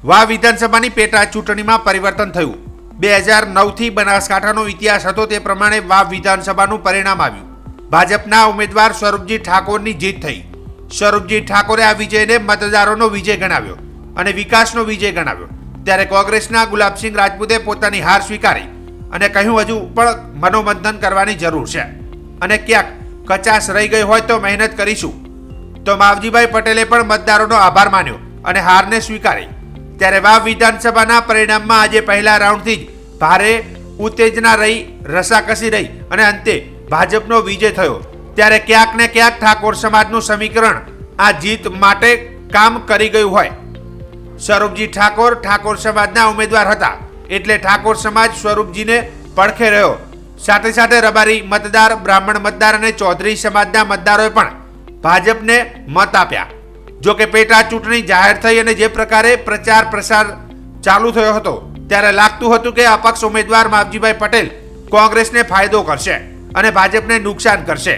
વાવ વિધાનસભાની પેટા ચૂંટણીમાં પરિવર્તન થયું। 2009થી બનાસકાંઠાનો ઇતિહાસ હતો તે પ્રમાણે વાવ વિધાનસભાનું પરિણામ આવ્યું। ભાજપના ઉમેદવાર સ્વરૂપજી ઠાકોરની જીત થઈ। સ્વરૂપજી ઠાકોરે આ વિજયને મતદારોનો વિજય ગણાવ્યો અને વિકાસનો વિજય ગણાવ્યો। ત્યારે કોંગ્રેસના ગુલાબસિંહ રાજપૂતે પોતાની હાર સ્વીકારી અને કહ્યું હજુ પણ મનોમંથન કરવાની જરૂર છે અને ક્યાંક કચાશ રહી ગઈ હોય તો મહેનત કરીશું। તો માવજીભાઈ પટેલે પણ મતદારોનો આભાર માન્યો અને હારને સ્વીકારી। ત્યારે વાવ વિધાનસભાના પરિણામમાં આજે પહેલા રાઉન્ડથી જ ભારે ઉત્તેજના રહી, રસાકસી રહી અને અંતે ભાજપનો વિજય થયો। ત્યારે ક્યાંક ને ક્યાંક ઠાકોર સમાજનું સમીકરણ આ જીત માટે કામ કરી ગયું હોય। સ્વરૂપજી ઠાકોર સમાજના ઉમેદવાર હતા એટલે ઠાકોર સમાજ સ્વરૂપજીને પડખે રહ્યો। સાથે સાથે રબારી મતદાર, બ્રાહ્મણ મતદાર અને ચૌધરી સમાજના મતદારોએ પણ ભાજપને મત આપ્યા। જો કે પેટા ચૂંટણી જાહેર થઈ અને જે પ્રકારે પ્રચાર પ્રસાર ચાલુ થયો હતો ત્યારે લાગતું હતું કે અપક્ષ ઉમેદવાર માવજીભાઈ પટેલ કોંગ્રેસને ફાયદો કરશે અને ભાજપને નુકસાન કરશે,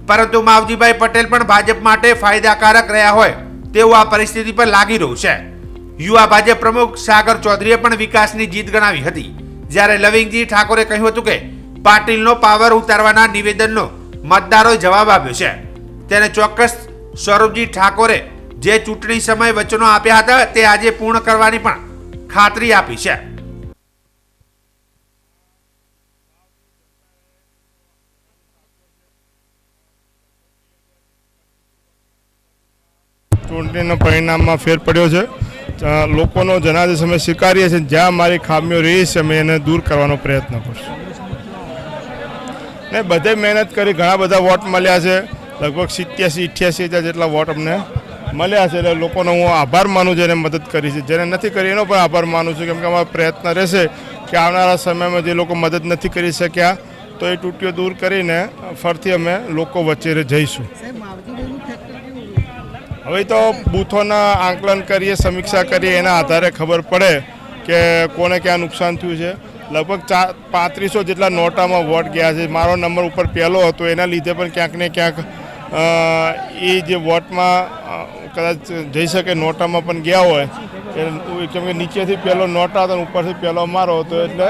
પરંતુ માવજીભાઈ પટેલ પણ ભાજપ માટે ફાયદાકારક રહ્યા હોય તેવું આ પરિસ્થિતિ પર લાગી રહ્યું છે। યુવા ભાજપ પ્રમુખ સાગર ચૌધરીએ પણ વિકાસની જીત ગણાવી હતી, જ્યારે લવિંગજી ઠાકોરે કહ્યું હતું કે પાટીલનો પાવર ઉતારવાના નિવેદનનો મતદારોએ જવાબ આપ્યો છે। તેને ચોક્કસ સ્વરૂપજી ઠાકોરે જે ચૂંટણી સમય વચનો આપ્યા હતા તે આજે પૂર્ણ કરવાની પણ ખાતરી આપી છે। ચૂંટણીના પરિણામમાં ફેર પડ્યો છે। લોકોનો જનાદેશ અમે સ્વીકારીએ છીએ। જ્યાં મારી ખામીઓ રહી છે અમે એને દૂર કરવાનો પ્રયત્ન કરશું ને બધે મહેનત કરી। ઘણા બધા વોટ મળ્યા છે, લગભગ 87-88 જેટલા વોટ અમને મળ્યા છે। એટલે લોકોનો હું આભાર માનું છું, એને મદદ કરી છે। જેને નથી કરી એનો પણ આભાર માનું છું, કેમ કે અમારો પ્રયત્ન રહેશે કે આવનારા સમયમાં જે લોકો મદદ નથી કરી શક્યા તો એ તૂટીઓ દૂર કરીને ફરીથી અમે લોકો વચ્ચે જઈશું। હવે તો બૂથોના આંકલન કરીએ, સમીક્ષા કરીએ, એના આધારે ખબર પડે કે કોને ક્યાં નુકસાન થયું છે। લગભગ 3500 જેટલા નોટામાં વોટ ગયા છે। મારો નંબર ઉપર પહેલો હતો, એના લીધે પણ ક્યાંક ને ક્યાંક એ જે વોટમાં કદાચ જઈ શકે નોટામાં પણ ગયા હોય, કેમ કે નીચેથી પહેલો નોટા હતો અને ઉપરથી પહેલો મારો હતો, એટલે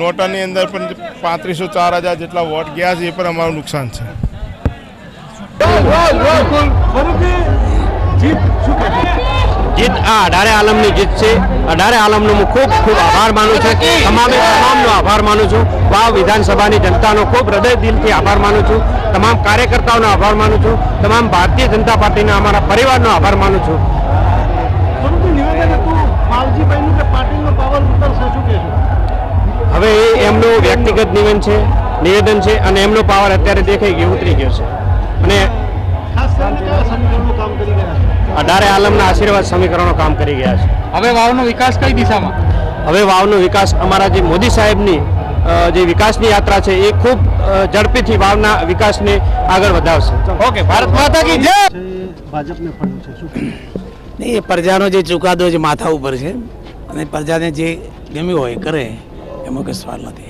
નોટાની અંદર પણ 3500-4000 જેટલા વોટ ગયા છે, એ પણ અમારું નુકસાન છે। જીત આ અઢારે આલમની જીત છે। અઢારે આલમનો હું ખૂબ ખૂબ આભાર માનું છું। તમામનો આભાર માનું છું। વાવ વિધાનસભાની જનતાનો ખૂબ હૃદય દિલથી આભાર માનું છું। તમામ કાર્યકર્તાઓનો આભાર માનું છું। તમામ ભારતીય જનતા પાર્ટીના અમારા પરિવારનો આભાર માનું છું। હવે એમનું વ્યક્તિગત નિવેદન છે અને એમનો પાવર અત્યારે દેખાઈ ગયો, ઉતરી ગયો છે અને અઢારે આલમના આશીર્વાદ સમીકરણો કામ કરી ગયા છે। હવે વાવનો વિકાસ કઈ દિશામાં? હવે વાવનો વિકાસ અમારા જે મોદી સાહેબની જે વિકાસની યાત્રા છે એ ખૂબ ઝડપીથી વાવના વિકાસને આગળ વધાવશે। ઓકે, ભારત માતા કી જય। ભાજપને ફળ્યું છે શું? નહીં, એ પ્રજાનો જે ચુકાદો જે માથા ઉપર છે અને પ્રજાને જે ગમ્યું હોય કરે, એમાં કઈ સવાલ નથી।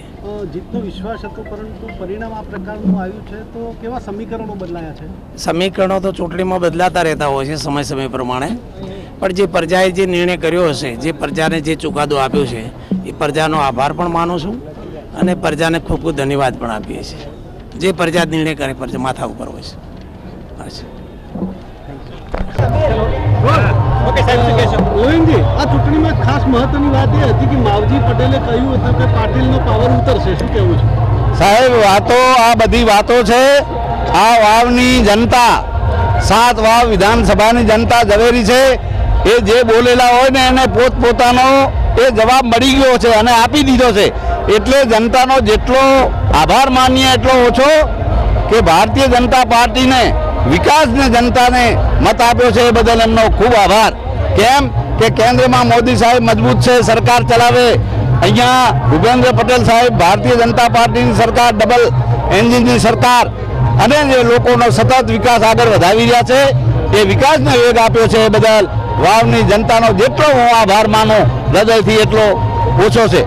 જીતનો વિશ્વાસ હતો, પરંતુ પરિણામ આ પ્રકારનું આવ્યું છે, તો કેવા સમીકરણો બદલાયા છે? સમીકરણો તો ચૂંટણીમાં બદલાતા રહેતા હોય છે સમય પ્રમાણે, પણ જે પ્રજાએ જે નિર્ણય કર્યો હશે, જે પ્રજાને જે ચુકાદો આપ્યો છે, એ પ્રજાનો આભાર પણ માનું છું અને પ્રજાને ખૂબ ખૂબ ધન્યવાદ પણ આપીએ છીએ। જે પ્રજા નિર્ણય કરે પ્રજા માથા ઉપર હોય છે। ગોવિંદજી, આ ચૂંટણીમાં ખાસ મહત્વની વાત એ હતી કે માવજી પટેલે કહ્યું હતું કે પાટીલનો પાવર ઉતરશે, શું કહેવું છે? સાહેબ, આ બધી વાતો છે। આ વાવની જનતા, 7 વાવ વિધાનસભાની જનતા ઝવેરી છે। એ જે બોલેલા હોય ને એને પોતપોતાનો એ જવાબ મળી ગયો છે અને આપી દીધો છે। એટલે જનતાનો જેટલો આભાર માનીએ એટલો ઓછો કે ભારતીય જનતા પાર્ટીને વિકાસને જનતાને મત આપ્યો છે, એ બદલ એમનો ખૂબ આભાર। કેમ કે કેન્દ્રમાં મોદી સાહેબ મજબૂત છે, સરકાર ચલાવે। અહીંયા ભૂપેન્દ્ર પટેલ સાહેબ ભારતીય જનતા પાર્ટીની સરકાર, ડબલ એન્જિનની સરકાર, અને જે લોકોનો સતત વિકાસ આગળ વધાવી રહ્યા છે, એ વિકાસને વેગ આપ્યો છે, એ બદલ વાવની જનતાનો જેટલો હું આભાર માનું હૃદયથી એટલો ઓછો છે।